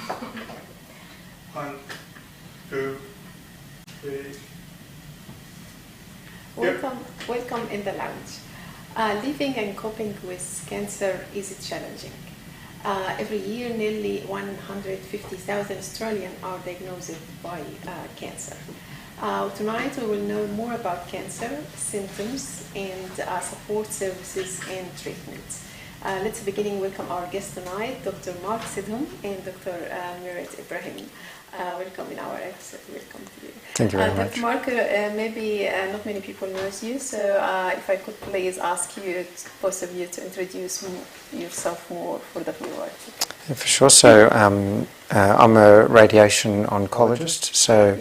1, 2, 3. Welcome in the lounge. Living and coping with cancer is challenging. Every year, nearly 150,000 Australians are diagnosed by cancer. Tonight, we will know more about cancer, symptoms, and support services and treatment. Let's begin. Welcome our guests tonight, Dr. Mark Sidham and Dr. Merit Ibrahim. Welcome in our episode. Welcome to you. Thank you very much. Dr. Mark, maybe not many people know you, so if I could please ask you, both of you, to introduce yourself more for the viewers. Yeah, for sure. So I'm a radiation oncologist. So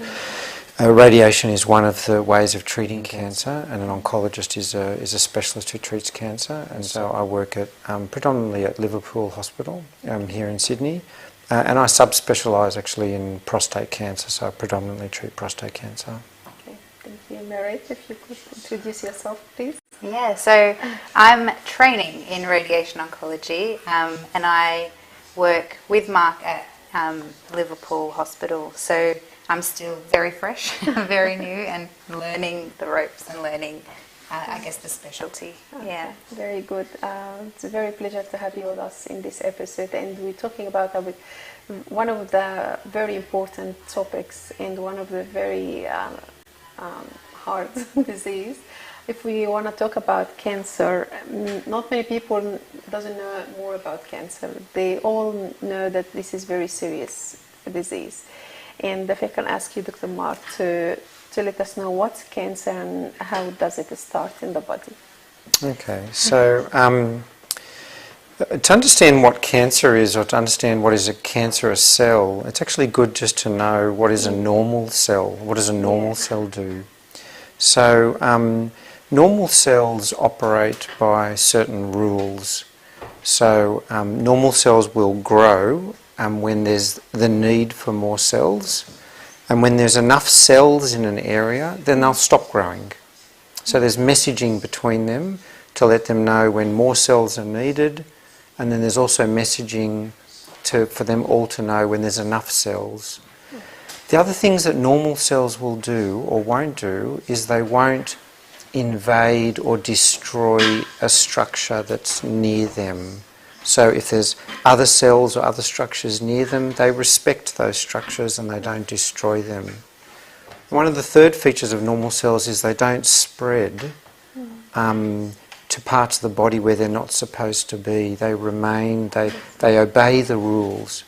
radiation is one of the ways of treating cancer, and an oncologist is a specialist who treats cancer. And so I work at predominantly at Liverpool Hospital here in Sydney. And I subspecialise actually in prostate cancer, so I predominantly treat prostate cancer. Okay, thank you. Merit, if you could introduce yourself, please. Yeah, so I'm training in radiation oncology, and I work with Mark at Liverpool Hospital. So I'm still very fresh, very new, and learning the ropes and learning, I guess, the specialty. Okay, yeah, very good. It's a very pleasure to have you with us in this episode, and we're talking about one of the very important topics and one of the very hard disease. If we want to talk about cancer, not many people doesn't know more about cancer. They all know that this is very serious disease. And if I can ask you, Dr. Mark, to let us know what's cancer and how does it start in the body. Okay, so to understand what cancer is, or to understand what is a cancerous cell, it's actually good just to know what is a normal cell. What does a normal cell do? So normal cells operate by certain rules. So normal cells will grow when there's the need for more cells. And when there's enough cells in an area, then they'll stop growing. So there's messaging between them to let them know when more cells are needed, and then there's also messaging for them all to know when there's enough cells. The other things that normal cells will do or won't do is they won't invade or destroy a structure that's near them. So if there's other cells or other structures near them, they respect those structures and they don't destroy them. One of the third features of normal cells is they don't spread to parts of the body where they're not supposed to be. They remain, they obey the rules.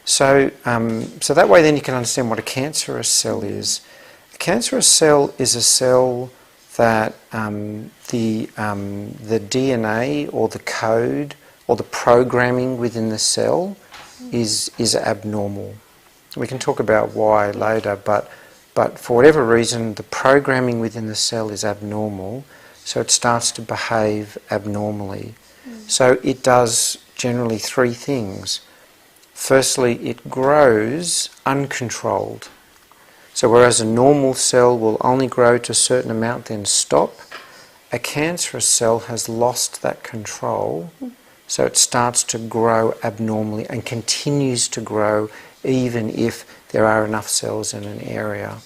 So that way then you can understand what a cancerous cell is. A cancerous cell is a cell that the DNA or the code or the programming within the cell is abnormal. We can talk about why later, but for whatever reason the programming within the cell is abnormal, so it starts to behave abnormally. So it does generally three things. Firstly, it grows uncontrolled. So whereas a normal cell will only grow to a certain amount then stop, a cancerous cell has lost that control. So it starts to grow abnormally and continues to grow even if there are enough cells in an area.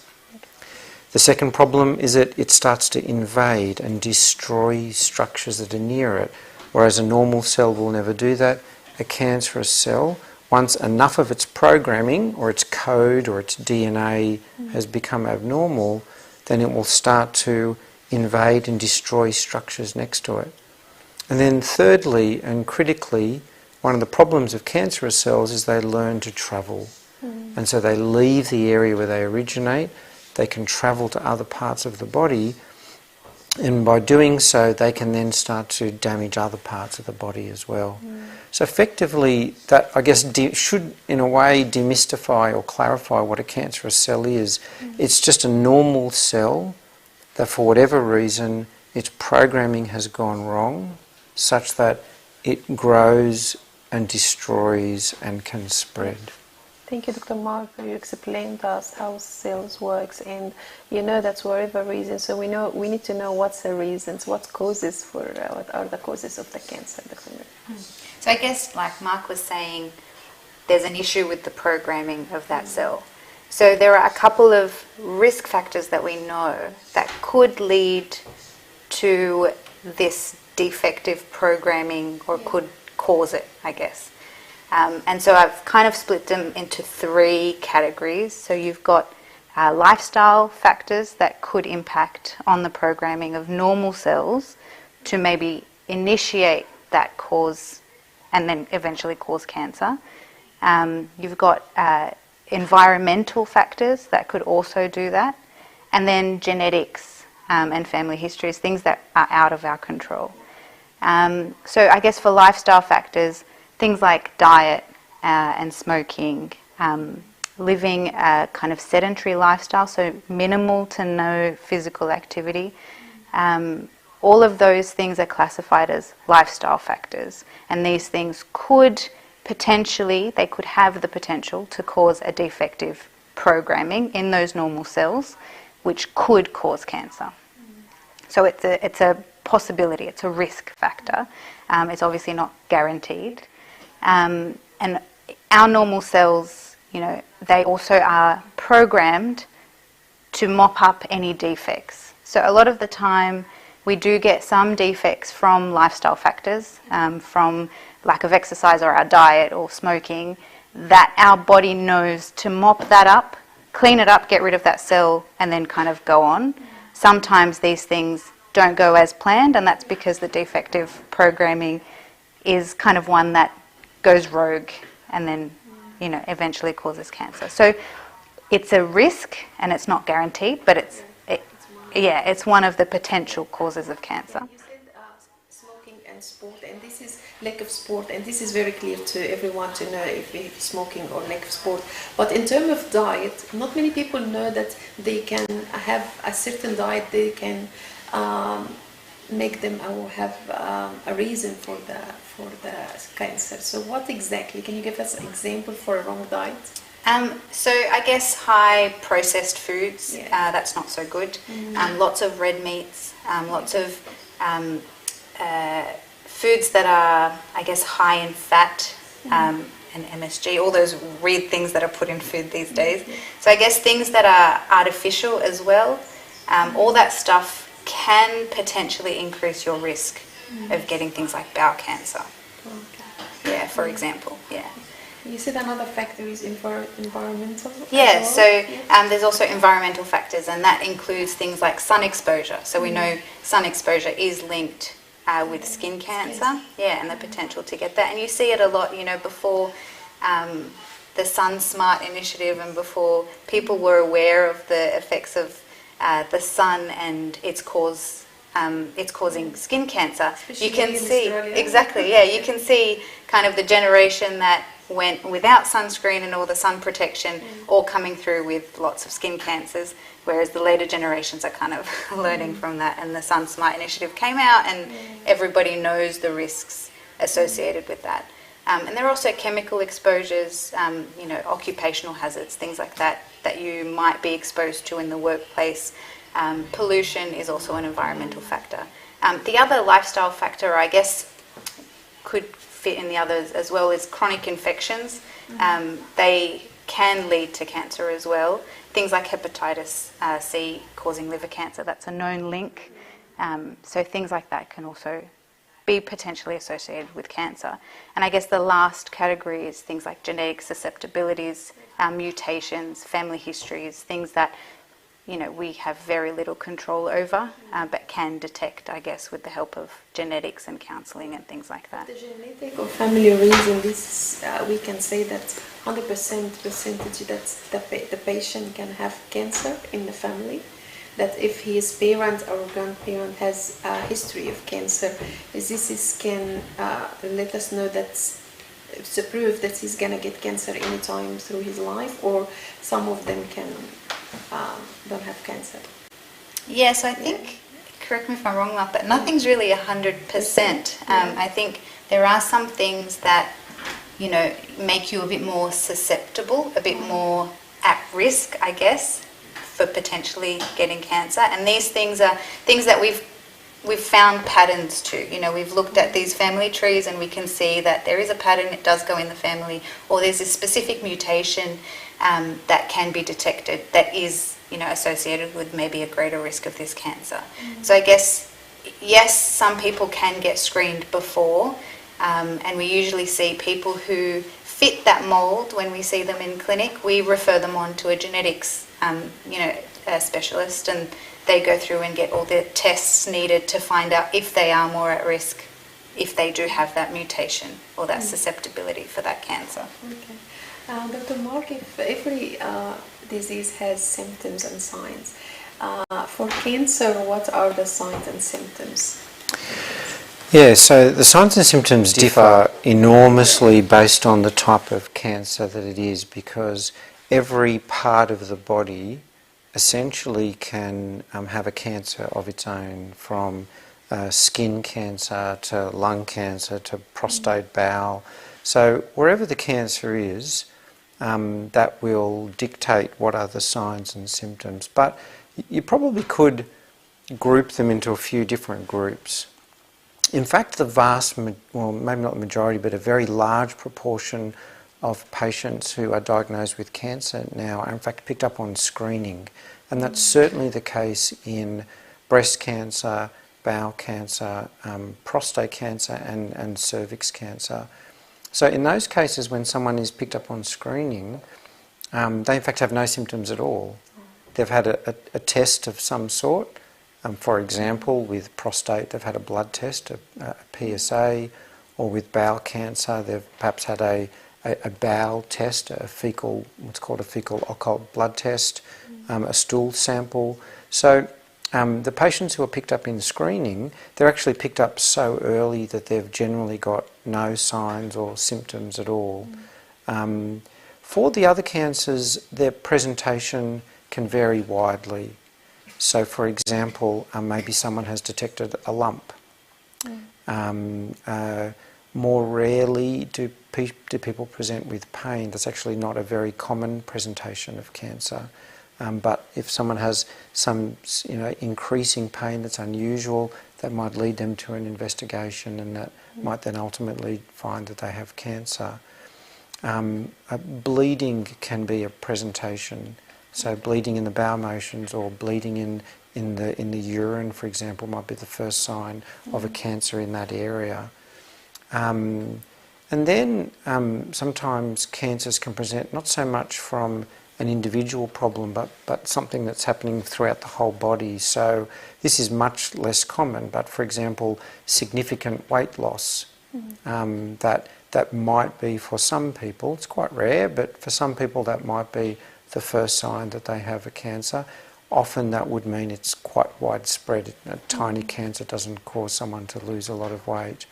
The second problem is that it starts to invade and destroy structures that are near it. Whereas a normal cell will never do that, a cancerous cell, once enough of its programming or its code or its DNA has become abnormal, then it will start to invade and destroy structures next to it. And then thirdly and critically, one of the problems of cancerous cells is they learn to travel. And so they leave the area where they originate, they can travel to other parts of the body, and by doing so they can then start to damage other parts of the body as well. So effectively that, I guess, should in a way demystify or clarify what a cancerous cell is. It's just a normal cell that for whatever reason its programming has gone wrong, such that it grows and destroys and can spread. Thank you, Dr. Mark. You explained to us how cells works, and you know that's for whatever reason. So we need to know what's the reasons, what are the causes of the cancer, Dr. Mark. So I guess, like Mark was saying, there's an issue with the programming of that cell. So there are a couple of risk factors that we know that could lead to this defective programming, or could cause it, I guess. And so I've kind of split them into 3 categories. So you've got lifestyle factors that could impact on the programming of normal cells to maybe initiate that cause and then eventually cause cancer. You've got environmental factors that could also do that, and then genetics and family histories, things that are out of our control. So I guess for lifestyle factors, things like diet and smoking, living a kind of sedentary lifestyle, so minimal to no physical activity, all of those things are classified as lifestyle factors, and these things could potentially, they could have the potential to cause a defective programming in those normal cells, which could cause cancer. So it's a possibility, it's a risk factor. It's obviously not guaranteed. And our normal cells, you know, they also are programmed to mop up any defects. So a lot of the time we do get some defects from lifestyle factors, from lack of exercise or our diet or smoking, that our body knows to mop that up, clean it up, get rid of that cell, and then kind of go on. Sometimes these things don't go as planned, and that's because the defective programming is kind of one that goes rogue and then, you know, eventually causes cancer. So it's a risk and it's not guaranteed, but it's one of the potential causes of cancer. You said smoking and sport, and this is lack of sport, and this is very clear to everyone to know if we have smoking or lack of sport. But in terms of diet, not many people know that they can have a certain diet, they can make them or have a reason for the cancer. So what exactly, can you give us an example for a wrong diet? So I guess high processed foods, that's not so good. Lots of red meats, lots of foods that are, I guess, high in fat and MSG, all those weird things that are put in food these days. So I guess things that are artificial as well, all that stuff can potentially increase your risk of getting things like bowel cancer. Yeah, for example, You said another factor is environmental? Yeah, well? so there's also environmental factors, and that includes things like sun exposure. So we know sun exposure is linked with skin cancer, and the potential to get that. And you see it a lot, you know, before the Sun Smart initiative and before people were aware of the effects of the sun and its causing skin cancer. Especially you can see Australia. you can see kind of the generation that went without sunscreen and all the sun protection, all coming through with lots of skin cancers, whereas the later generations are kind of learning from that, and the Sun Smart initiative came out and everybody knows the risks associated with that. And there are also chemical exposures, you know, occupational hazards, things like that, that you might be exposed to in the workplace. Pollution is also an environmental factor. The other lifestyle factor, I guess, could fit in the others as well, is chronic infections. They can lead to cancer as well. Things like hepatitis C causing liver cancer, that's a known link. So things like that can also be potentially associated with cancer. And I guess the last category is things like genetic susceptibilities, mutations, family histories, things that, you know, we have very little control over, but can detect, I guess, with the help of genetics and counselling and things like that. The genetic or family reason, this we can say that 100% percentage that the patient can have cancer in the family. That if his parent or grandparent has a history of cancer, this can let us know that it's a proof that he's gonna get cancer anytime through his life, or some of them can don't have cancer. Yeah, so I think, correct me if I'm wrong about that, nothing's really 100%. I think there are some things that, you know, make you a bit more susceptible, a bit more at risk, I guess, for potentially getting cancer. And these things are things that we've we've found patterns too. You know, we've looked at these family trees and we can see that there is a pattern, it does go in the family, or there's a specific mutation that can be detected that is, you know, associated with maybe a greater risk of this cancer. So I guess, yes, some people can get screened before, and we usually see people who fit that mould when we see them in clinic. We refer them on to a genetics, you know, a specialist, and they go through and get all the tests needed to find out if they are more at risk, if they do have that mutation or that susceptibility for that cancer. Okay. Dr. Mark, if every disease has symptoms and signs, for cancer, what are the signs and symptoms? Yeah, so the signs and symptoms differ enormously based on the type of cancer that it is, because every part of the body essentially can have a cancer of its own, from skin cancer to lung cancer to prostate, bowel. So wherever the cancer is, that will dictate what are the signs and symptoms. But you probably could group them into a few different groups. In fact, the vast, well, maybe not the majority, but a very large proportion of patients who are diagnosed with cancer now are in fact picked up on screening. And that's certainly the case in breast cancer, bowel cancer, prostate cancer and cervix cancer. So in those cases when someone is picked up on screening, they in fact have no symptoms at all. They've had a test of some sort. For example, with prostate, they've had a blood test, a PSA, or with bowel cancer, they've perhaps had a bowel test, what's called a fecal occult blood test, a stool sample. So the patients who are picked up in screening, they're actually picked up so early that they've generally got no signs or symptoms at all. For the other cancers, their presentation can vary widely. So, for example, maybe someone has detected a lump. More rarely do people present with pain. That's actually not a very common presentation of cancer. But if someone has some, increasing pain that's unusual, that might lead them to an investigation, and that might then ultimately find that they have cancer. Bleeding can be a presentation. So bleeding in the bowel motions or bleeding in the urine, for example, might be the first sign of a cancer in that area. And then sometimes cancers can present not so much from an individual problem, but something that's happening throughout the whole body. So this is much less common, but for example, significant weight loss, that might be for some people, it's quite rare, but for some people that might be the first sign that they have a cancer. Often that would mean it's quite widespread. A tiny cancer doesn't cause someone to lose a lot of weight.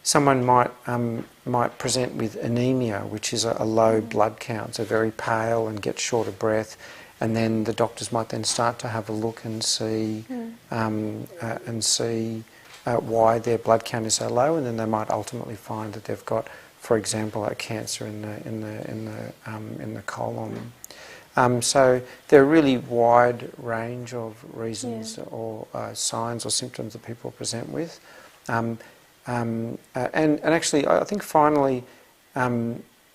Someone might present with anemia, which is a low blood count, so very pale and get short of breath, and then the doctors might then start to have a look and see why their blood count is so low, and then they might ultimately find that they've got, for example, a cancer in the colon. So there are really wide range of reasons or signs or symptoms that people present with. And actually, I think finally,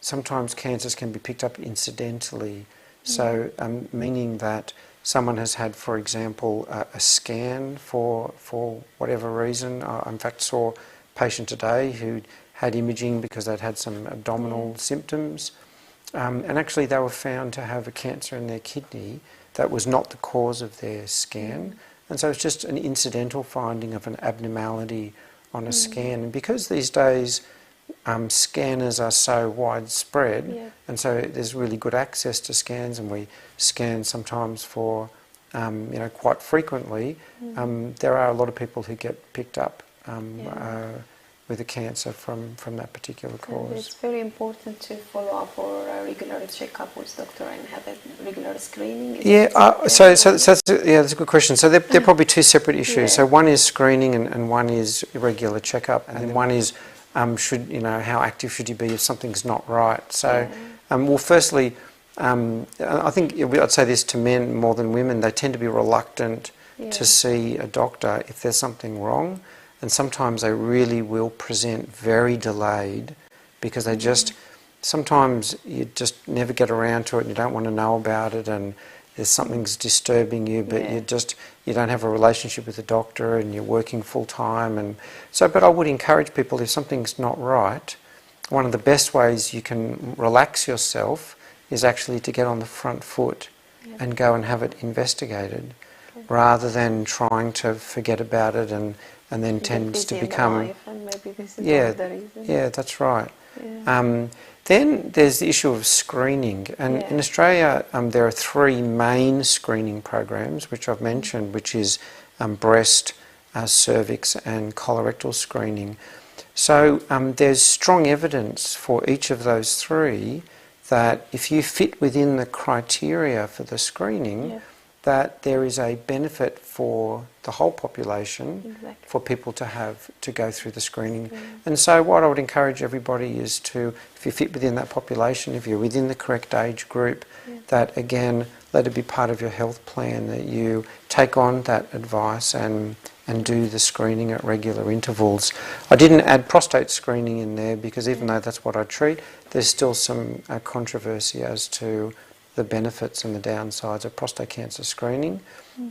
sometimes cancers can be picked up incidentally. So meaning that someone has had, for example, a scan for whatever reason. I in fact saw a patient today who had imaging because they'd had some abdominal symptoms, and actually they were found to have a cancer in their kidney that was not the cause of their scan, and so it's just an incidental finding of an abnormality on a scan. And because these days scanners are so widespread, and so there's really good access to scans, and we scan sometimes for quite frequently, there are a lot of people who get picked up with a cancer from that particular cause. And it's very important to follow up for a regular checkup with doctor and have a regular screening. So that's a good question. So they're probably two separate issues. So one is screening and one is regular checkup, and then one is how active should you be if something's not right. So well, firstly, I think I'd say this to men more than women. They tend to be reluctant to see a doctor if there's something wrong, and sometimes they really will present very delayed because they just, sometimes you just never get around to it and you don't want to know about it, and there's something's disturbing you, but you don't have a relationship with the doctor and you're working full time. And so, but I would encourage people, if something's not right, one of the best ways you can relax yourself is actually to get on the front foot and go and have it investigated, rather than trying to forget about it and then tends to become... And maybe this is one of the reasons. Yeah, that's right. Yeah. Then there's the issue of screening, and in Australia there are 3 main screening programs which I've mentioned, which is breast, cervix and colorectal screening. So there's strong evidence for each of those 3 that if you fit within the criteria for the screening, that there is a benefit for the whole population for people to go through the screening. And so what I would encourage everybody is to, if you fit within that population, if you're within the correct age group, that again, let it be part of your health plan, that you take on that advice and do the screening at regular intervals. I didn't add prostate screening in there because even though that's what I treat, there's still some controversy as to the benefits and the downsides of prostate cancer screening.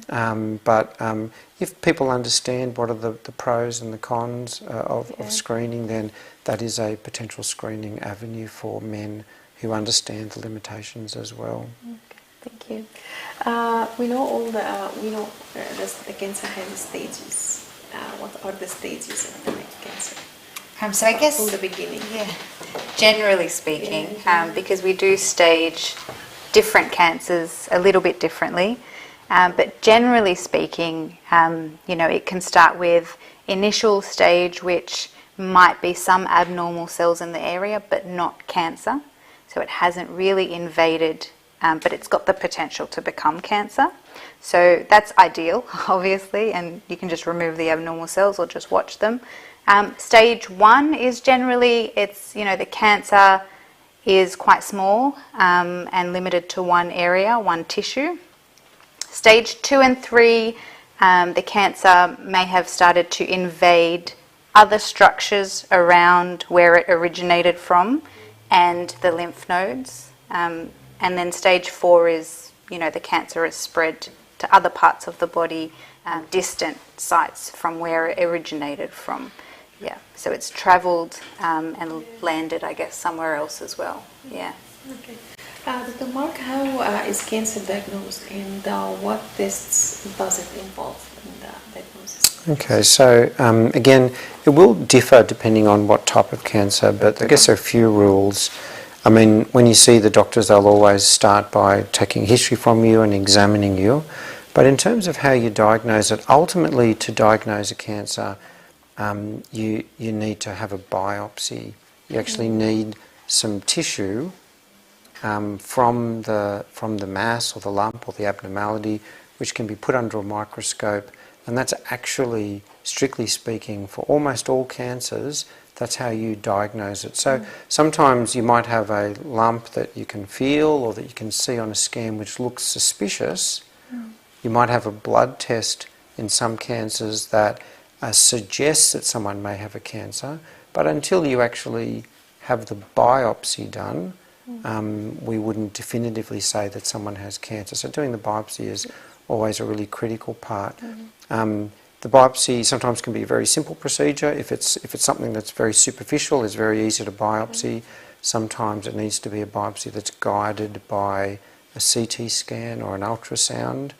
But if people understand what are the pros and the cons of screening, then that is a potential screening avenue for men who understand the limitations as well. Okay, thank you. We know the cancer has stages. What are the stages of the cancer? So I guess from the beginning. Generally speaking, because we do stage different cancers a little bit differently, but generally speaking, it can start with initial stage, which might be some abnormal cells in the area, but not cancer. So it hasn't really invaded, but it's got the potential to become cancer. So that's ideal, obviously, and you can just remove the abnormal cells or just watch them. Stage 1 is generally, the cancer is quite small and limited to one area, one tissue. Stage 2 and 3, the cancer may have started to invade other structures around where it originated from and the lymph nodes. And then stage 4 is, the cancer has spread to other parts of the body, distant sites from where it originated from. Yeah, so it's travelled and landed, I guess, somewhere else as well. Yeah. Okay. Dr. Mark, how is cancer diagnosed, and what tests does it involve in the diagnosis? Okay, so again, it will differ depending on what type of cancer, but I guess there are a few rules. I mean, when you see the doctors, they'll always start by taking history from you and examining you. But in terms of how you diagnose it, ultimately to diagnose a cancer, you need to have a biopsy. You actually need some tissue from the mass or the lump or the abnormality, which can be put under a microscope, and that's actually, strictly speaking, for almost all cancers, that's how you diagnose it. So sometimes you might have a lump that you can feel or that you can see on a scan which looks suspicious. You might have a blood test in some cancers that suggests that someone may have a cancer, but until you actually have the biopsy done, we wouldn't definitively say that someone has cancer. So doing the biopsy is always a really critical part. The biopsy sometimes can be a very simple procedure. If it's something that's very superficial, it's very easy to biopsy. Sometimes it needs to be a biopsy that's guided by a CT scan or an ultrasound.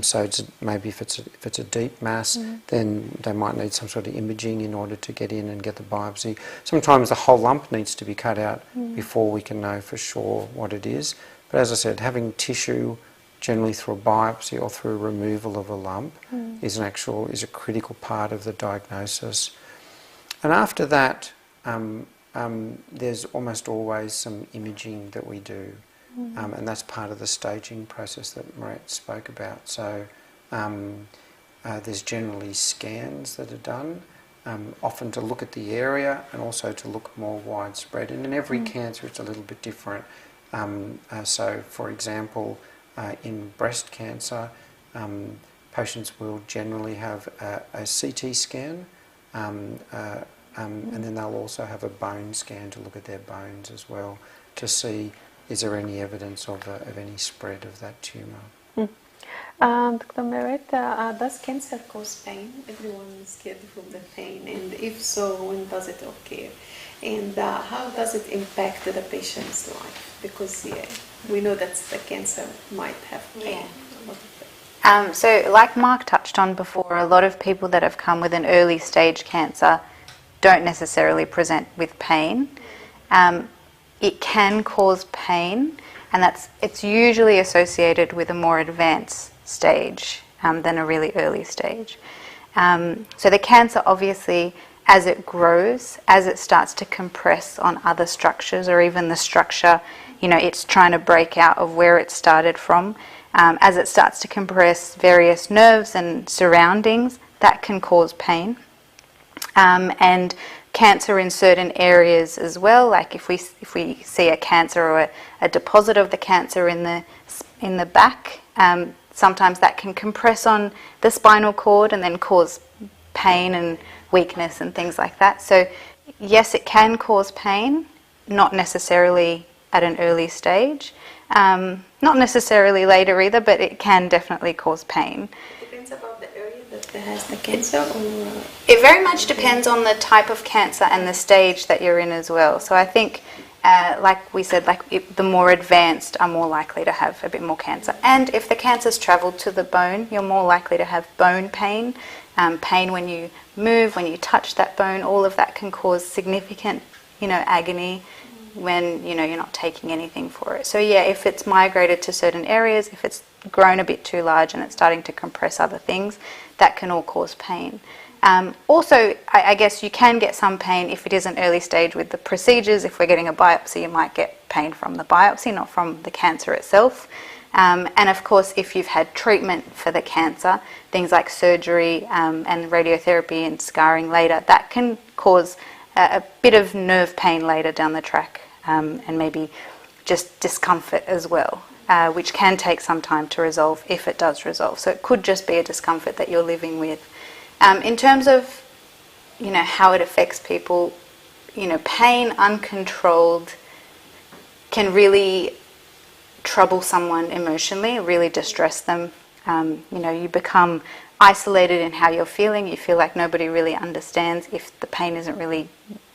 So maybe if it's a deep mass, then they might need some sort of imaging in order to get in and get the biopsy. Sometimes the whole lump needs to be cut out before we can know for sure what it is. But as I said, having tissue, generally through a biopsy or through removal of a lump, is a critical part of the diagnosis. And after that, there's almost always some imaging that we do. And that's part of the staging process that Marat spoke about. So there's generally scans that are done, often to look at the area and also to look more widespread. And in every cancer it's a little bit different. So for example, in breast cancer, patients will generally have a CT scan, and then they'll also have a bone scan to look at their bones as well to see is there any evidence of any spread of that tumour. Dr. Meret, does cancer cause pain? Everyone is scared from the pain, and if so, when does it occur? And how does it impact the patient's life? Because we know that the cancer might have pain. So like Mark touched on before, a lot of people that have come with an early stage cancer don't necessarily present with pain. It can cause pain, and it's usually associated with a more advanced stage than a really early stage. So the cancer, obviously, as it grows, as it starts to compress on other structures, or even the structure, it's trying to break out of where it started from, as it starts to compress various nerves and surroundings, that can cause pain. And cancer in certain areas as well, like if we see a cancer or a deposit of the cancer in the back, sometimes that can compress on the spinal cord and then cause pain and weakness and things like that. So yes, it can cause pain, not necessarily at an early stage, not necessarily later either, but it can definitely cause pain. It depends about the area that has the cancer, or it very much depends on the type of cancer and the stage that you're in as well. So I think, like we said, the more advanced are more likely to have a bit more cancer. And if the cancer's travelled to the bone, you're more likely to have bone pain, pain when you move, when you touch that bone. All of that can cause significant, agony when, you're not taking anything for it. So yeah, if it's migrated to certain areas, if it's grown a bit too large and it's starting to compress other things, that can all cause pain. Also, I guess you can get some pain if it is an early stage with the procedures. If we're getting a biopsy, you might get pain from the biopsy, not from the cancer itself. And of course, if you've had treatment for the cancer, things like surgery and radiotherapy and scarring later, that can cause a bit of nerve pain later down the track, and maybe just discomfort as well, which can take some time to resolve if it does resolve. So it could just be a discomfort that you're living with. In terms of, how it affects people, pain uncontrolled can really trouble someone emotionally, really distress them. You become isolated in how you're feeling. You feel like nobody really understands if the pain isn't really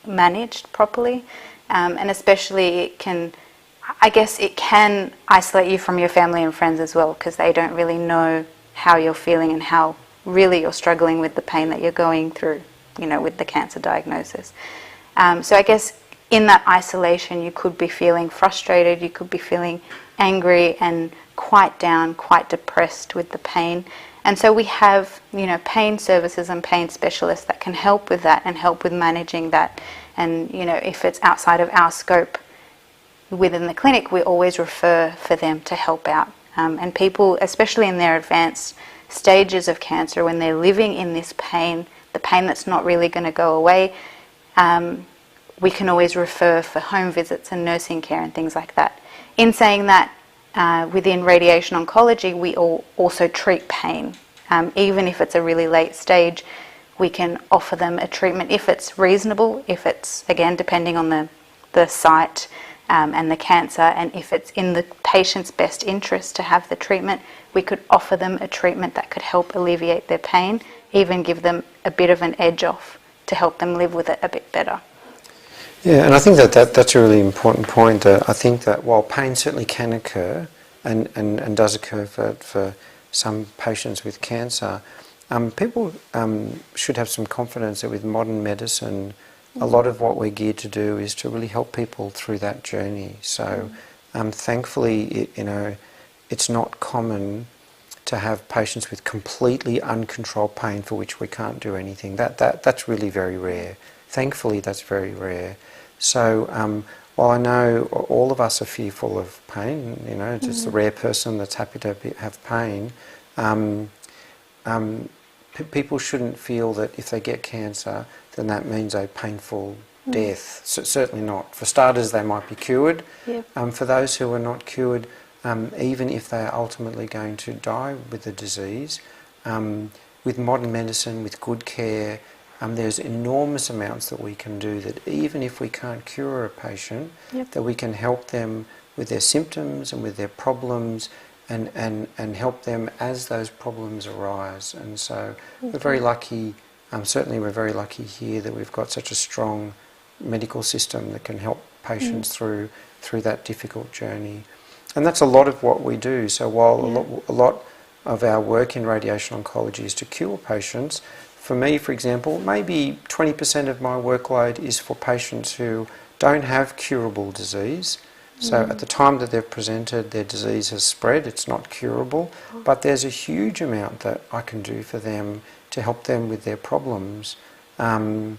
managed properly. And especially it can isolate you from your family and friends as well, because they don't really know how you're feeling and how really you're struggling with the pain that you're going through, with the cancer diagnosis. So I guess in that isolation, you could be feeling frustrated, you could be feeling angry and quite down, quite depressed with the pain. And so we have, pain services and pain specialists that can help with that and help with managing that. And, if it's outside of our scope within the clinic, we always refer for them to help out. And people, especially in their advanced stages of cancer, when they're living in this pain, the pain that's not really going to go away, we can always refer for home visits and nursing care and things like that. In saying that, within radiation oncology, we also treat pain. Even if it's a really late stage, we can offer them a treatment if it's reasonable, if it's, again, depending on the site and the cancer, and if it's in the patient's best interest to have the treatment, we could offer them a treatment that could help alleviate their pain, even give them a bit of an edge off to help them live with it a bit better. Yeah, and I think that's a really important point. I think that while pain certainly can occur and does occur for some patients with cancer, people should have some confidence that with modern medicine, a lot of what we're geared to do is to really help people through that journey. So thankfully, it's not common to have patients with completely uncontrolled pain for which we can't do anything. That's really very rare. Thankfully, that's very rare. So while I know all of us are fearful of pain, just the rare person that's happy to have pain, people shouldn't feel that if they get cancer, then that means a painful death. So, certainly not. For starters, they might be cured. Yep. For those who are not cured, even if they are ultimately going to die with the disease, with modern medicine, with good care, there's enormous amounts that we can do, that even if we can't cure a patient, that we can help them with their symptoms and with their problems, and help them as those problems arise. And so we're very lucky, certainly we're very lucky here that we've got such a strong medical system that can help patients through that difficult journey. And that's a lot of what we do. So while a lot of our work in radiation oncology is to cure patients, for me, for example, maybe 20% of my workload is for patients who don't have curable disease. So at the time that they've presented, their disease has spread, it's not curable, but there's a huge amount that I can do for them to help them with their problems. I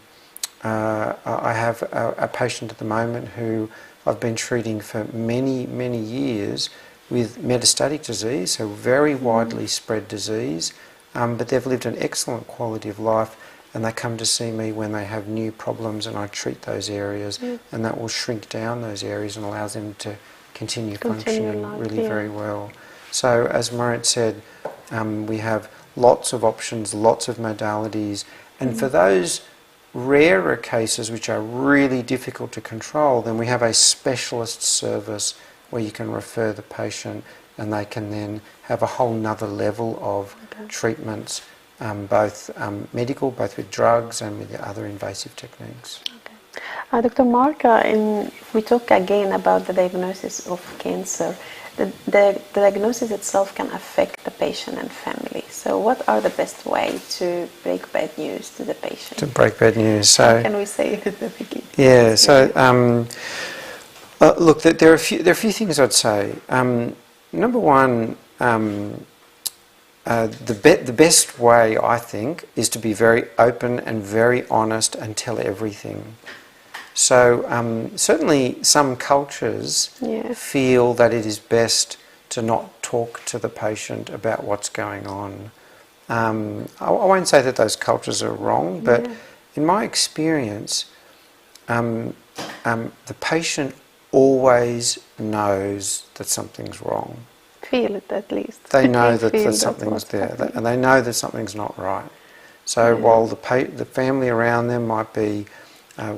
have a patient at the moment who I've been treating for many, many years with metastatic disease, so very widely spread disease, but they've lived an excellent quality of life, and they come to see me when they have new problems, and I treat those areas, and that will shrink down those areas and allows them to continue functioning really very well. So as Marit said, we have lots of options, lots of modalities, and for those rarer cases which are really difficult to control, then we have a specialist service where you can refer the patient, and they can then have a whole nother level of treatments, both medical, both with drugs and with the other invasive techniques. Dr. Mark, if we talk again about the diagnosis of cancer, the diagnosis itself can affect the patient and family. So what are the best way to break bad news to the patient? To break bad news. So how can we say it at the beginning? Yeah, so look, there are a few things I'd say. Number one, the best way, I think, is to be very open and very honest and tell everything. So certainly some cultures feel that it is best to not talk to the patient about what's going on. I won't say that those cultures are wrong, but in my experience, the patient always knows that something's wrong. Feel it at least. They know that something's there, and they know that something's not right. So while the family around them might be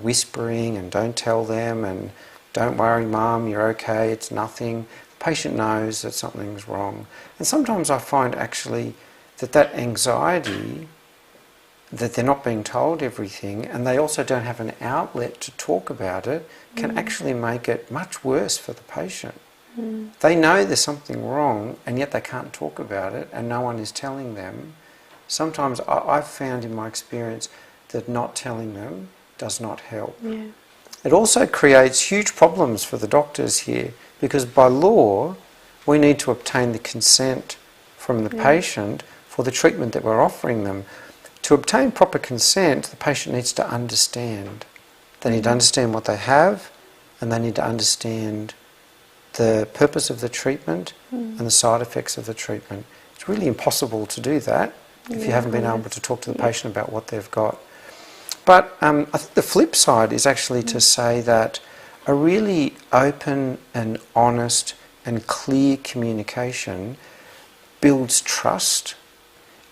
whispering and don't tell them and don't worry mum, you're okay, it's nothing, the patient knows that something's wrong. And sometimes I find actually that anxiety, that they're not being told everything, and they also don't have an outlet to talk about it, can actually make it much worse for the patient. They know there's something wrong, and yet they can't talk about it, and no one is telling them. Sometimes I've found in my experience that not telling them does not help. It also creates huge problems for the doctors here, because by law we need to obtain the consent from the patient for the treatment that we're offering them. To obtain proper consent, the patient needs to understand. They need to understand what they have, and they need to understand the purpose of the treatment and the side effects of the treatment. It's really impossible to do that if you haven't been able to talk to the patient about what they've got. But I think the flip side is actually to say that a really open and honest and clear communication builds trust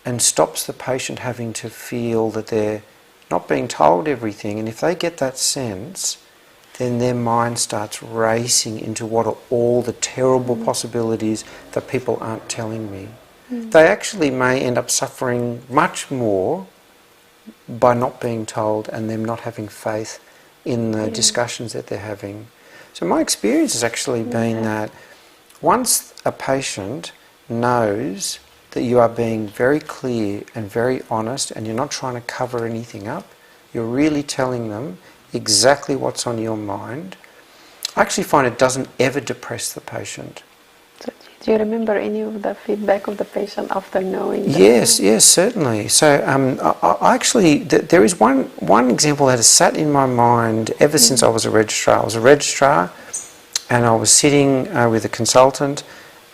and stops the patient having to feel that they're not being told everything. And if they get that sense, then their mind starts racing into what are all the terrible possibilities that people aren't telling me. They actually may end up suffering much more by not being told and them not having faith in the discussions that they're having. So my experience has actually been that once a patient knows that you are being very clear and very honest and you're not trying to cover anything up, you're really telling them exactly what's on your mind, I actually find it doesn't ever depress the patient. So do you remember any of the feedback of the patient after knowing that? Yes, certainly. So I actually, there is one example that has sat in my mind ever since I was a registrar. I was a registrar and I was sitting with a consultant,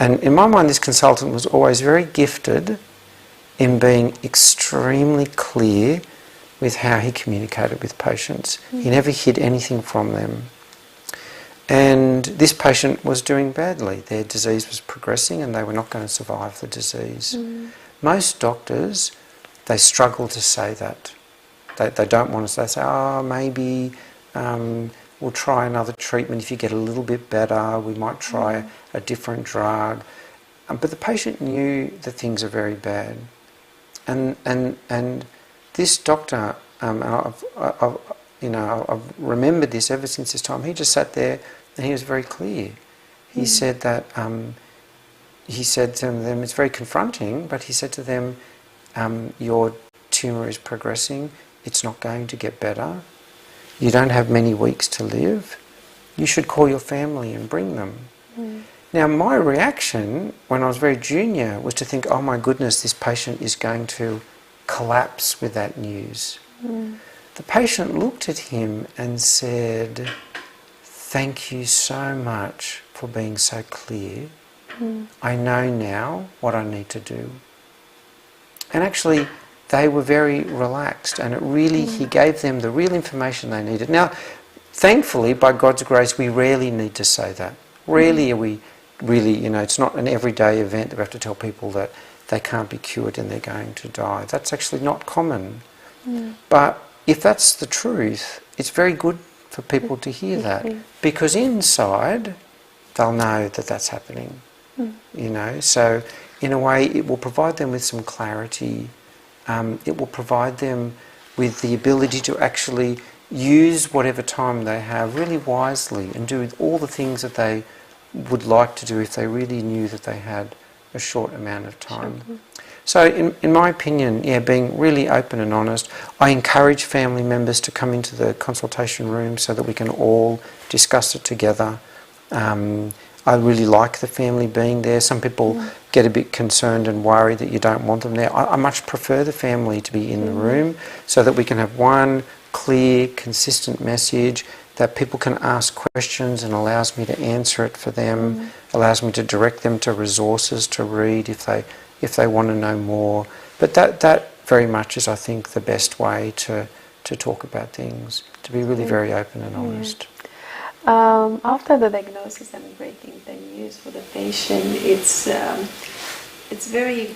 and in my mind this consultant was always very gifted in being extremely clear with how he communicated with patients. He never hid anything from them. And this patient was doing badly. Their disease was progressing and they were not going to survive the disease. Most doctors, they struggle to say that. They don't want to say, oh, maybe we'll try another treatment. If you get a little bit better, we might try a different drug. But the patient knew that things are very bad. And this doctor, and I've remembered this ever since this time. He just sat there and he was very clear. He said that, he said to them, it's very confronting, but he said to them, your tumour is progressing, it's not going to get better, you don't have many weeks to live, you should call your family and bring them. Now my reaction when I was very junior was to think, oh my goodness, this patient is going to collapse with that news. The patient looked at him and said, thank you so much for being so clear. I know now what I need to do. And actually they were very relaxed, and it really, he gave them the real information they needed. Now, thankfully, by God's grace, we rarely need to say that. Rarely are we really, it's not an everyday event that we have to tell people that they can't be cured and they're going to die. That's actually not common. But if that's the truth, it's very good for people to hear that, because inside they'll know that that's happening. So in a way it will provide them with some clarity. It will provide them with the ability to actually use whatever time they have really wisely and do all the things that they would like to do if they really knew that they had a short amount of time. So in my opinion, being really open and honest, I encourage family members to come into the consultation room so that we can all discuss it together. I really like the family being there. Some people get a bit concerned and worried that you don't want them there. I much prefer the family to be in the room so that we can have one clear, consistent message, that people can ask questions and allows me to answer it for them, allows me to direct them to resources to read if they want to know more. But that very much is, I think, the best way to talk about things, to be really very open and honest. After the diagnosis and breaking the news for the patient, it's very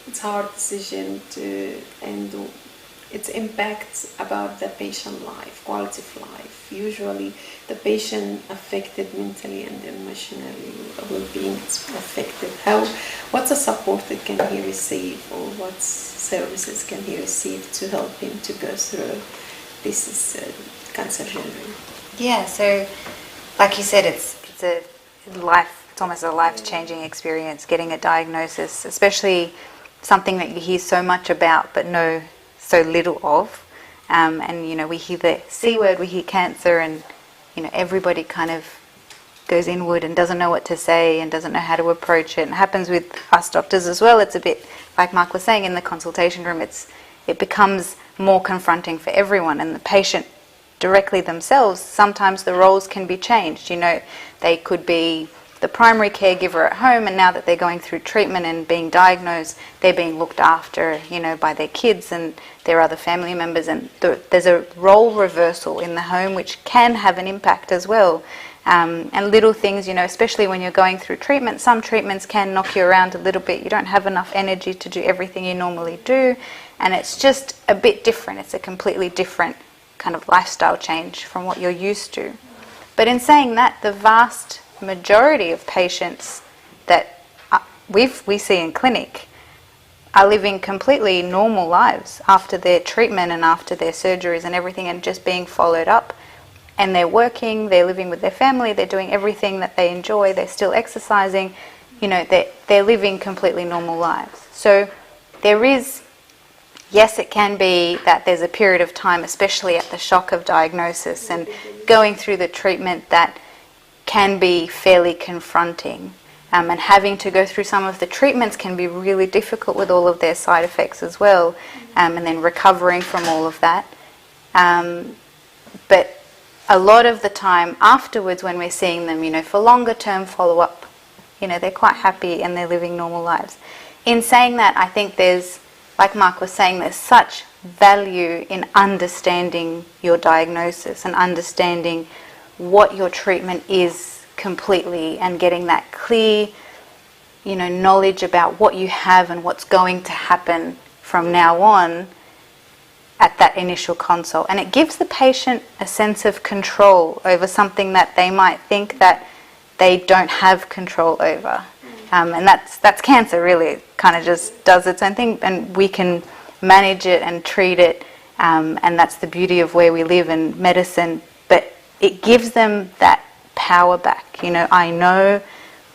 it's hard decision to, and its impacts about the patient life, quality of life. Usually the patient affected mentally and emotionally, well-being is affected. What's the support that can he receive, or what services can he receive to help him to go through this cancer journey? Yeah, so like you said, it's almost a life-changing experience getting a diagnosis, especially something that you hear so much about but know so little of. And we hear the C word, we hear cancer, and everybody kind of goes inward and doesn't know what to say and doesn't know how to approach it. And it happens with us doctors as well. It's a bit like Mark was saying, in the consultation room, it becomes more confronting for everyone, and the patient directly themselves, sometimes the roles can be changed. They could be the primary caregiver at home, and now that they're going through treatment and being diagnosed, they're being looked after, by their kids and their other family members, and there's a role reversal in the home which can have an impact as well. And little things, especially when you're going through treatment, some treatments can knock you around a little bit. You don't have enough energy to do everything you normally do, and it's just a bit different. It's a completely different kind of lifestyle change from what you're used to. But in saying that, the vast majority of patients that we see in clinic are living completely normal lives after their treatment and after their surgeries and everything, and just being followed up. And they're working, they're living with their family, they're doing everything that they enjoy, they're still exercising, they're living completely normal lives. So there is, yes, it can be that there's a period of time, especially at the shock of diagnosis and going through the treatment, that can be fairly confronting. And having to go through some of the treatments can be really difficult with all of their side effects as well, and then recovering from all of that. But a lot of the time afterwards, when we're seeing them, for longer term follow-up, they're quite happy and they're living normal lives. In saying that, I think there's, like Mark was saying, there's such value in understanding your diagnosis and understanding what your treatment is completely, and getting that clear knowledge about what you have and what's going to happen from now on at that initial consult. And it gives the patient a sense of control over something that they might think that they don't have control over. And that's cancer, really. It kind of just does its own thing, and we can manage it and treat it, and that's the beauty of where we live in medicine. But it gives them that power back. I know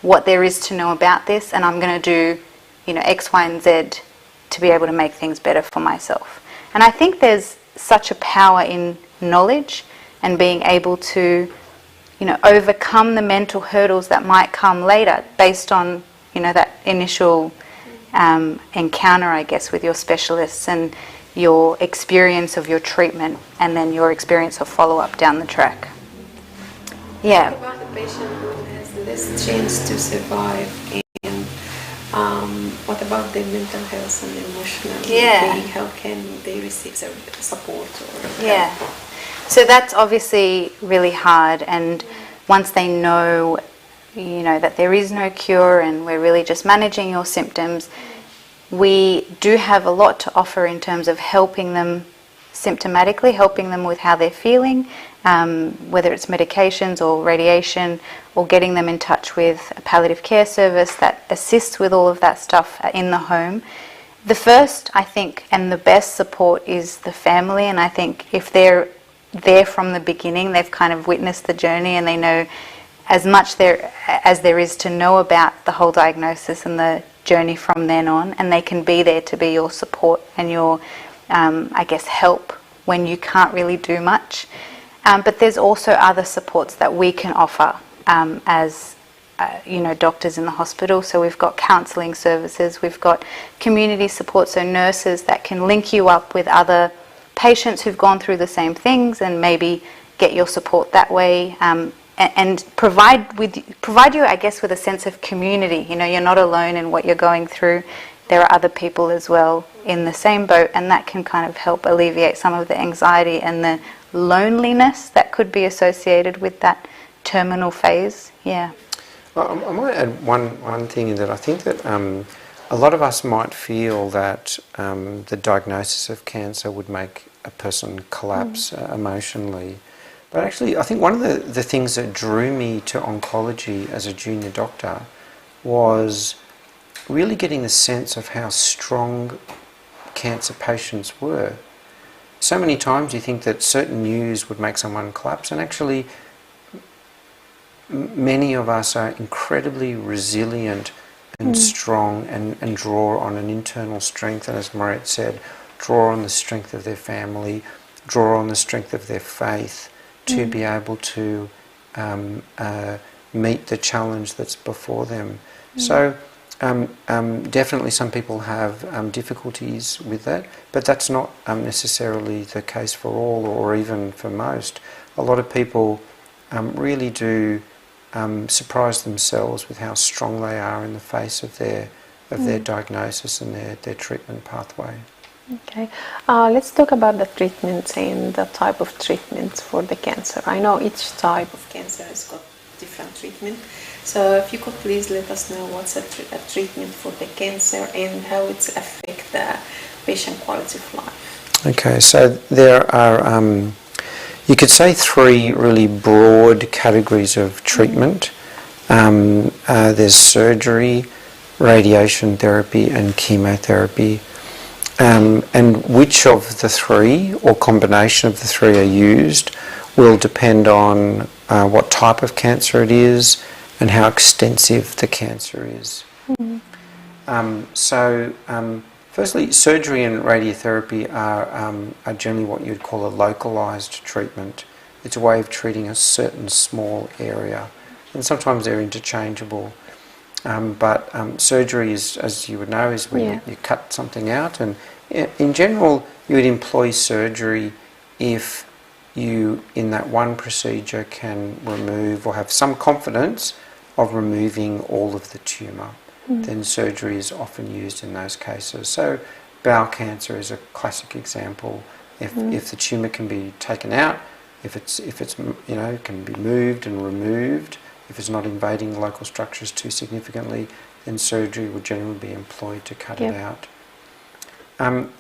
what there is to know about this, and I'm going to do, X, Y, and Z to be able to make things better for myself. And I think there's such a power in knowledge and being able to, overcome the mental hurdles that might come later based on, that initial encounter, I guess, with your specialists and your experience of your treatment and then your experience of follow-up down the track. Yeah. What about the patient who has less chance to survive, and what about their mental health and emotional being? How can they receive support or help? So that's obviously really hard, and once they know, that there is no cure and we're really just managing your symptoms, we do have a lot to offer in terms of helping them symptomatically, helping them with how they're feeling, whether it's medications or radiation, or getting them in touch with a palliative care service that assists with all of that stuff in the home. The first, I think, and the best support is the family, and I think if they're there from the beginning, they've kind of witnessed the journey and they know as much as there is to know about the whole diagnosis and the journey from then on, and they can be there to be your support and your, I guess, help when you can't really do much. But there's also other supports that we can offer as doctors in the hospital. So we've got counselling services, we've got community support, so nurses that can link you up with other patients who've gone through the same things and maybe get your support that way, and provide you, I guess, with a sense of community. You're not alone in what you're going through. There are other people as well in the same boat, and that can kind of help alleviate some of the anxiety and the loneliness that could be associated with that terminal phase. Yeah. Well, I might add one thing in that I think that a lot of us might feel that the diagnosis of cancer would make a person collapse emotionally. But actually, I think one of the things that drew me to oncology as a junior doctor was really getting the sense of how strong cancer patients were. So many times you think that certain news would make someone collapse, and actually many of us are incredibly resilient and strong and draw on an internal strength, and as Mariette said, draw on the strength of their family, draw on the strength of their faith to be able to meet the challenge that's before them. So definitely some people have difficulties with that, but that's not necessarily the case for all, or even for most. A lot of people really do surprise themselves with how strong they are in the face of their diagnosis and their treatment pathway. Okay, let's talk about the treatments and the type of treatments for the cancer. I know each type of cancer has got different treatment. So if you could please let us know what's a treatment for the cancer and how it affects the patient quality of life. Okay, so there are, you could say, three really broad categories of treatment. There's surgery, radiation therapy and chemotherapy. And which of the three, or combination of the three, are used will depend on what type of cancer it is and how extensive the cancer is. Firstly, surgery and radiotherapy are generally what you'd call a localised treatment. It's a way of treating a certain small area, and sometimes they're interchangeable. But surgery is, as you would know, is when you cut something out, and in general you would employ surgery if you, in that one procedure, can remove or have some confidence of removing all of the tumour. Then surgery is often used in those cases. So bowel cancer is a classic example. If the tumour can be taken out, if it's can be moved and removed, If it's not invading the local structures too significantly, then surgery would generally be employed to cut it out.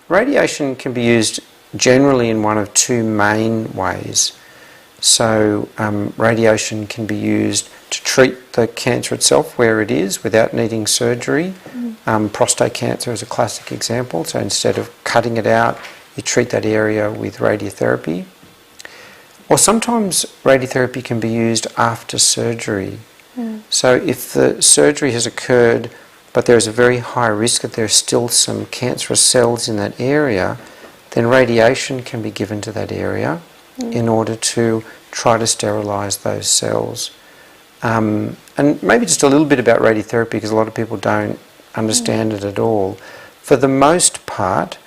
Radiation can be used generally in one of two main ways. So radiation can be used to treat the cancer itself where it is without needing surgery. Prostate cancer is a classic example. So instead of cutting it out, you treat that area with radiotherapy. Or sometimes radiotherapy can be used after surgery. So if the surgery has occurred but there is a very high risk that there are still some cancerous cells in that area, then radiation can be given to that area in order to try to sterilise those cells. And maybe just a little bit about radiotherapy, because a lot of people don't understand it at all. For the most part,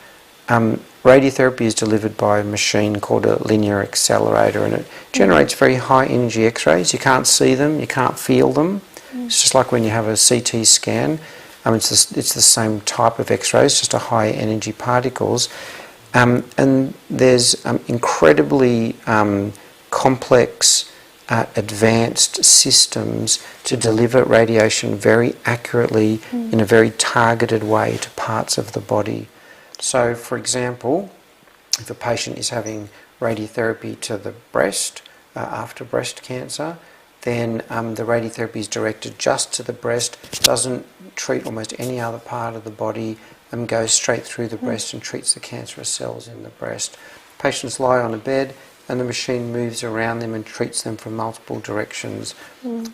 radiotherapy is delivered by a machine called a linear accelerator, and it generates very high energy X-rays. You can't see them, you can't feel them. It's just like when you have a CT scan. It's the same type of X-rays, just a high energy particles. And there's incredibly complex, advanced systems to deliver radiation very accurately in a very targeted way to parts of the body. So, for example, if a patient is having radiotherapy to the breast after breast cancer, then the radiotherapy is directed just to the breast, doesn't treat almost any other part of the body, and goes straight through the breast and treats the cancerous cells in the breast. Patients lie on a bed and the machine moves around them and treats them from multiple directions.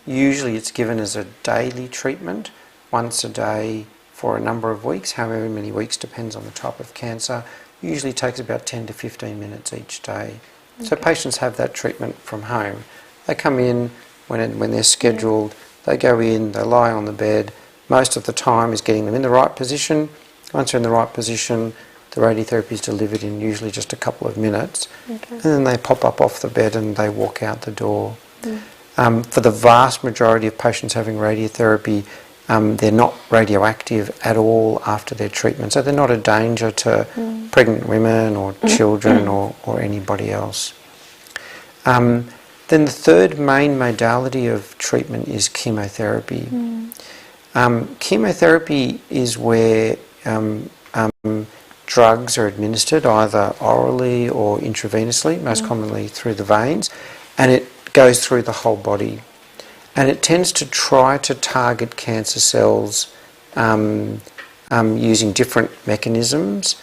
Usually it's given as a daily treatment, once a day for a number of weeks, however many weeks depends on the type of cancer. Usually takes about 10 to 15 minutes each day. So patients have that treatment from home. They come in when they're scheduled, they go in, they lie on the bed. Most of the time is getting them in the right position. Once they're in the right position, the radiotherapy is delivered in usually just a couple of minutes, and then they pop up off the bed and they walk out the door. For the vast majority of patients having radiotherapy, they're not radioactive at all after their treatment, so they're not a danger to pregnant women or children or anybody else. Then the third main modality of treatment is chemotherapy. Chemotherapy is where drugs are administered either orally or intravenously, most commonly through the veins, and it goes through the whole body. And it tends to try to target cancer cells using different mechanisms.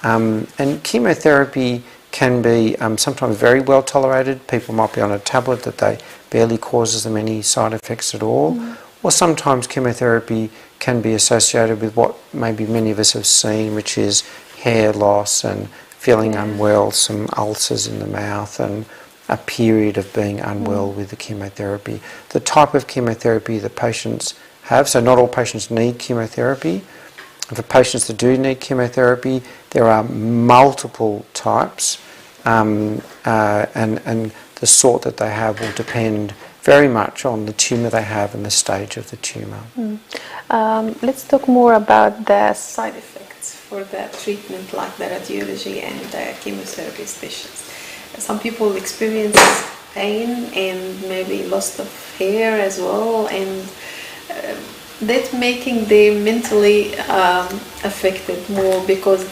And chemotherapy can be sometimes very well tolerated. People might be on a tablet that they barely causes them any side effects at all. Or sometimes chemotherapy can be associated with what maybe many of us have seen, which is hair loss and feeling unwell, some ulcers in the mouth, and a period of being unwell with the chemotherapy. The type of chemotherapy that patients have, so not all patients need chemotherapy. For patients that do need chemotherapy, there are multiple types, and the sort that they have will depend very much on the tumour they have and the stage of the tumour. Let's talk more about the side effects for the treatment, like the radiology and the chemotherapy patients. Some people experience pain and maybe loss of hair as well, and that making them mentally affected more, because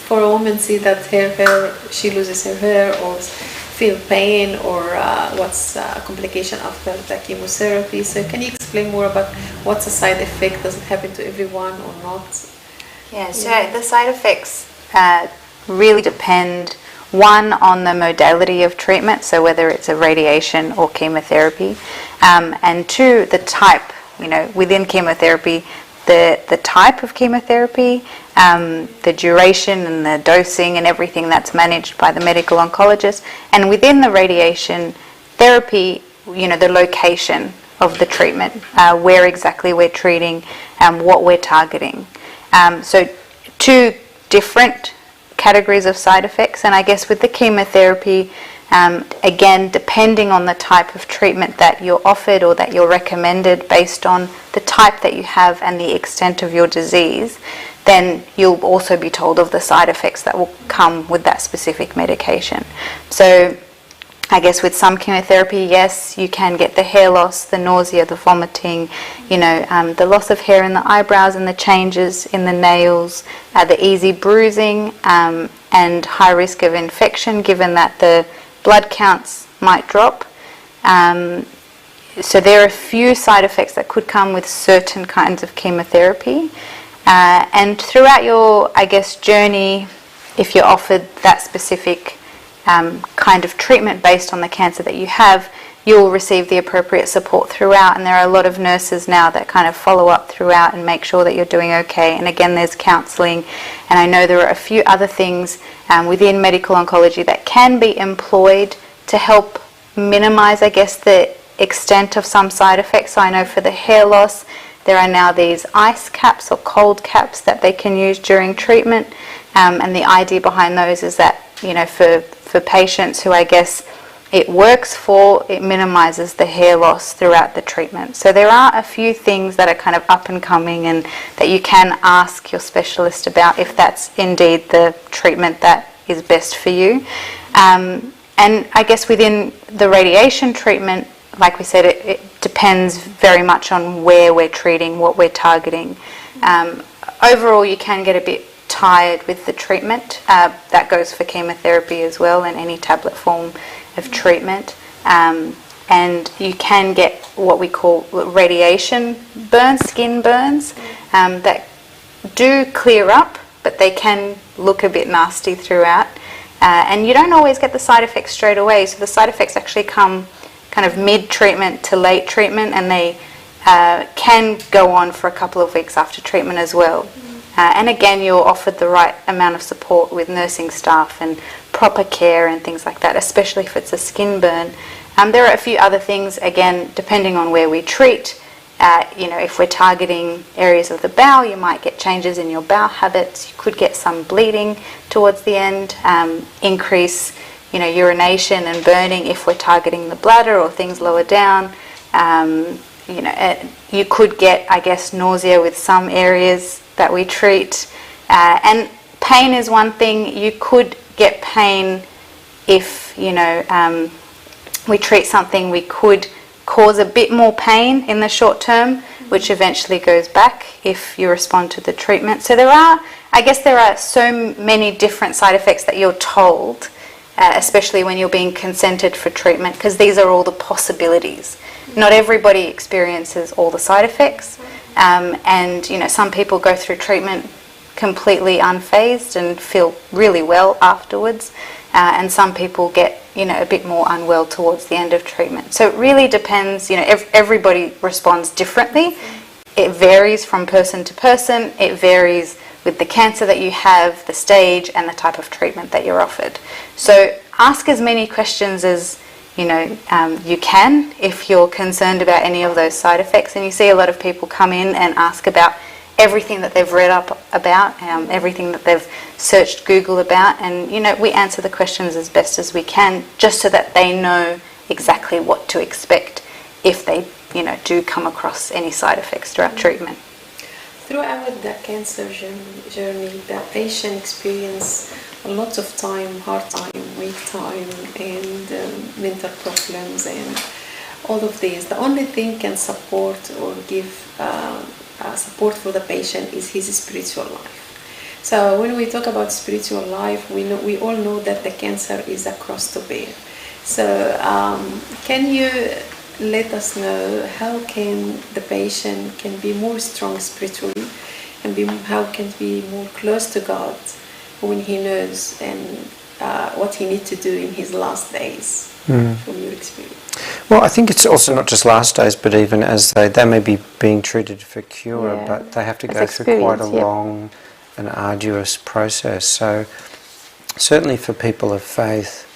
for a woman see that her hair, she loses her hair or feel pain, or what's a complication after the chemotherapy. So can you explain more about what's a side effect? Does it happen to everyone or not? So the side effects really depend, one, on the modality of treatment, so whether it's a radiation or chemotherapy, and two, the type, within chemotherapy, the type of chemotherapy, the duration and the dosing and everything that's managed by the medical oncologist, and within the radiation therapy, the location of the treatment, where exactly we're treating and what we're targeting. So two different categories of side effects, and I guess with the chemotherapy, again, depending on the type of treatment that you're offered or that you're recommended based on the type that you have and the extent of your disease, then you'll also be told of the side effects that will come with that specific medication. So I guess with some chemotherapy, yes, you can get the hair loss, the nausea, the vomiting, the loss of hair in the eyebrows and the changes in the nails, the easy bruising, and high risk of infection given that the blood counts might drop. So there are a few side effects that could come with certain kinds of chemotherapy. And throughout your, I guess, journey, if you're offered that specific kind of treatment based on the cancer that you have, you'll receive the appropriate support throughout. And there are a lot of nurses now that kind of follow up throughout and make sure that you're doing okay. And again, there's counselling. And I know there are a few other things within medical oncology that can be employed to help minimise, I guess, the extent of some side effects. So I know for the hair loss, there are now these ice caps or cold caps that they can use during treatment. And the idea behind those is that, for patients who I guess it works for, it minimises the hair loss throughout the treatment. So there are a few things that are kind of up and coming and that you can ask your specialist about if that's indeed the treatment that is best for you. And I guess within the radiation treatment, like we said, it depends very much on where we're treating, what we're targeting. Overall, you can get a bit tired with the treatment. That goes for chemotherapy as well and any tablet form of treatment. And you can get what we call radiation burns, skin burns, that do clear up, but they can look a bit nasty throughout. And you don't always get the side effects straight away. So the side effects actually come kind of mid-treatment to late treatment, and they can go on for a couple of weeks after treatment as well. And again, you're offered the right amount of support with nursing staff and proper care and things like that, especially if it's a skin burn. There are a few other things, again, depending on where we treat. If we're targeting areas of the bowel, you might get changes in your bowel habits. You could get some bleeding towards the end, increase urination and burning if we're targeting the bladder or things lower down. You could get, I guess, nausea with some areas that we treat. And pain is one thing. You could get pain if, we treat something, we could cause a bit more pain in the short term, which eventually goes back if you respond to the treatment. So there are so many different side effects that you're told, especially when you're being consented for treatment, because these are all the possibilities. Not everybody experiences all the side effects, and some people go through treatment completely unfazed and feel really well afterwards, and some people get a bit more unwell towards the end of treatment. So it really depends. Everybody responds differently. It varies from person to person. It varies with the cancer that you have, the stage, and the type of treatment that you're offered. So ask as many questions as you can if you're concerned about any of those side effects. And you see a lot of people come in and ask about everything that they've read up about, everything that they've searched Google about, and we answer the questions as best as we can, just so that they know exactly what to expect if they do come across any side effects throughout treatment. Throughout the cancer journey, the patient experience a lot of time, hard time, weak time, and mental problems, and all of these. The only thing can support or give support for the patient is his spiritual life. So when we talk about spiritual life, we all know that the cancer is a cross to bear. So can you let us know how can the patient can be more strong spiritually, and how can be more close to God when he knows and what he needs to do in his last days, from your experience? Well, I think it's also not just last days, but even as they may be being treated for cure, but they have to go through quite a long and arduous process. So certainly for people of faith,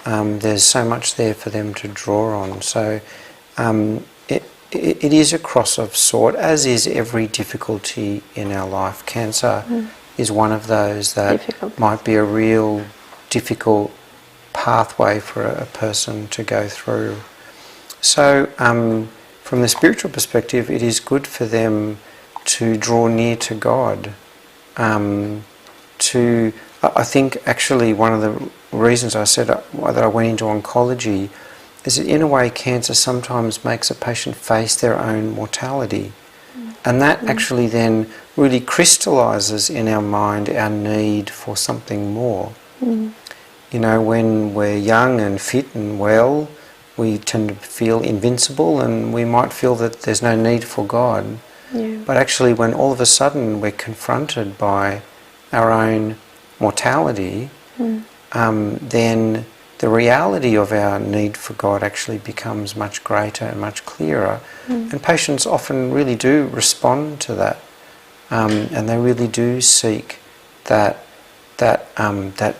there's so much there for them to draw on. So it is a cross of sort, as is every difficulty in our life. Cancer is one of those that might be a real difficult pathway for a person to go through. So from the spiritual perspective, it is good for them to draw near to God. I think actually one of the reasons I said that I went into oncology is that in a way cancer sometimes makes a patient face their own mortality. And that actually then really crystallises in our mind our need for something more. You know, when we're young and fit and well, we tend to feel invincible and we might feel that there's no need for God. But actually when all of a sudden we're confronted by our own mortality, then the reality of our need for God actually becomes much greater and much clearer. And patients often really do respond to that. And they really do seek that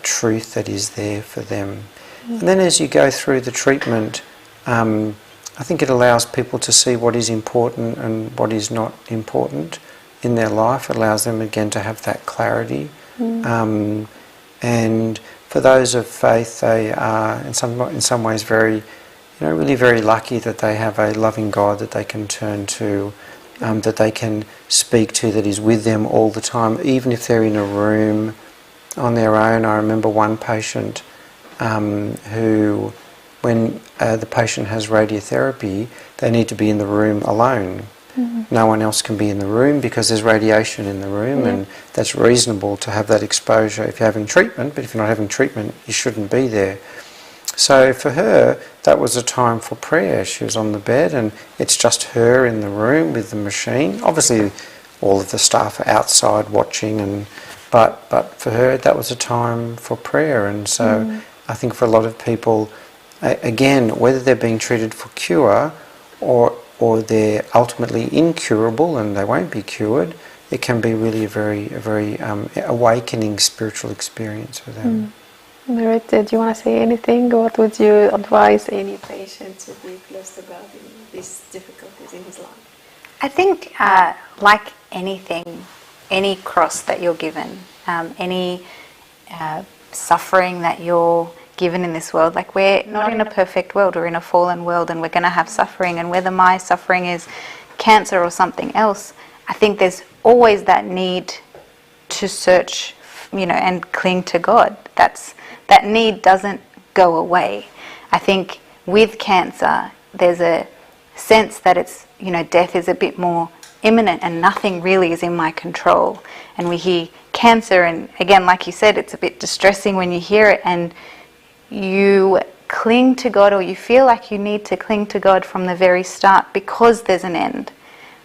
truth that is there for them. And then as you go through the treatment, I think it allows people to see what is important and what is not important in their life. It allows them again to have that clarity. And for those of faith, they are in some ways very, really very lucky that they have a loving God that they can turn to, that they can speak to, that is with them all the time, even if they're in a room on their own. I remember one patient who, when the patient has radiotherapy, they need to be in the room alone. No one else can be in the room because there's radiation in the room, and that's reasonable to have that exposure if you're having treatment, but if you're not having treatment, you shouldn't be there. So for her, that was a time for prayer. She was on the bed and it's just her in the room with the machine. Obviously all of the staff are outside watching, but for her that was a time for prayer. And so I think for a lot of people, again, whether they're being treated for cure or they're ultimately incurable and they won't be cured, it can be really a very awakening spiritual experience for them. Merit, do you want to say anything? What would you advise any patient to be close to God in these difficulties in his life? I think, like anything, any cross that you're given, any suffering that you're given in this world, like we're not in a perfect world, we're in a fallen world, and we're going to have suffering, and whether my suffering is cancer or something else, I think there's always that need to search, and cling to God. That need doesn't go away. I think with cancer, there's a sense that it's, death is a bit more imminent and nothing really is in my control. And we hear cancer, and again, like you said, it's a bit distressing when you hear it, and you cling to God, or you feel like you need to cling to God from the very start because there's an end.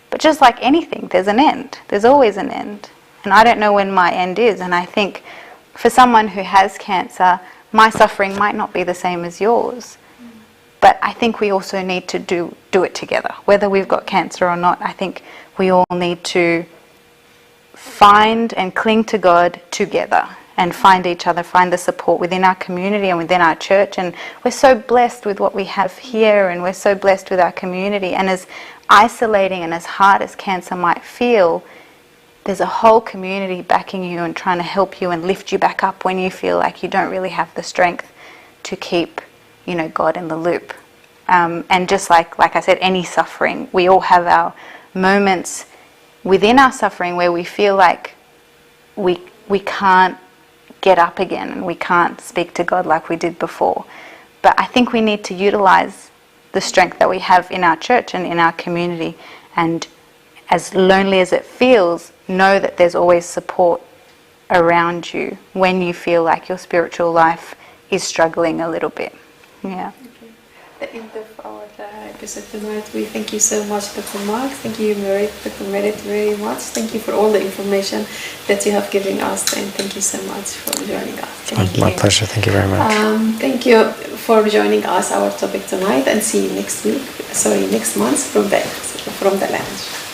But just like anything, there's an end. There's always an end. And I don't know when my end is, and I think for someone who has cancer, my suffering might not be the same as yours. But I think we also need to do it together. Whether we've got cancer or not, I think we all need to find and cling to God together and find each other, find the support within our community and within our church. And we're so blessed with what we have here, and we're so blessed with our community. And as isolating and as hard as cancer might feel, there's a whole community backing you and trying to help you and lift you back up when you feel like you don't really have the strength to keep, God in the loop. And just like I said, any suffering, we all have our moments within our suffering where we feel like we can't get up again and we can't speak to God like we did before. But I think we need to utilize the strength that we have in our church and in our community, and as lonely as it feels, know that there's always support around you when you feel like your spiritual life is struggling a little bit. Yeah. The end of our episode tonight. We thank you so much, Dr. Mark. Thank you, Dr. Merit, very much. Thank you for all the information that you have given us, and thank you so much for joining us. My pleasure. Thank you very much. Thank you for joining us, our topic tonight, and see you next month from the lounge.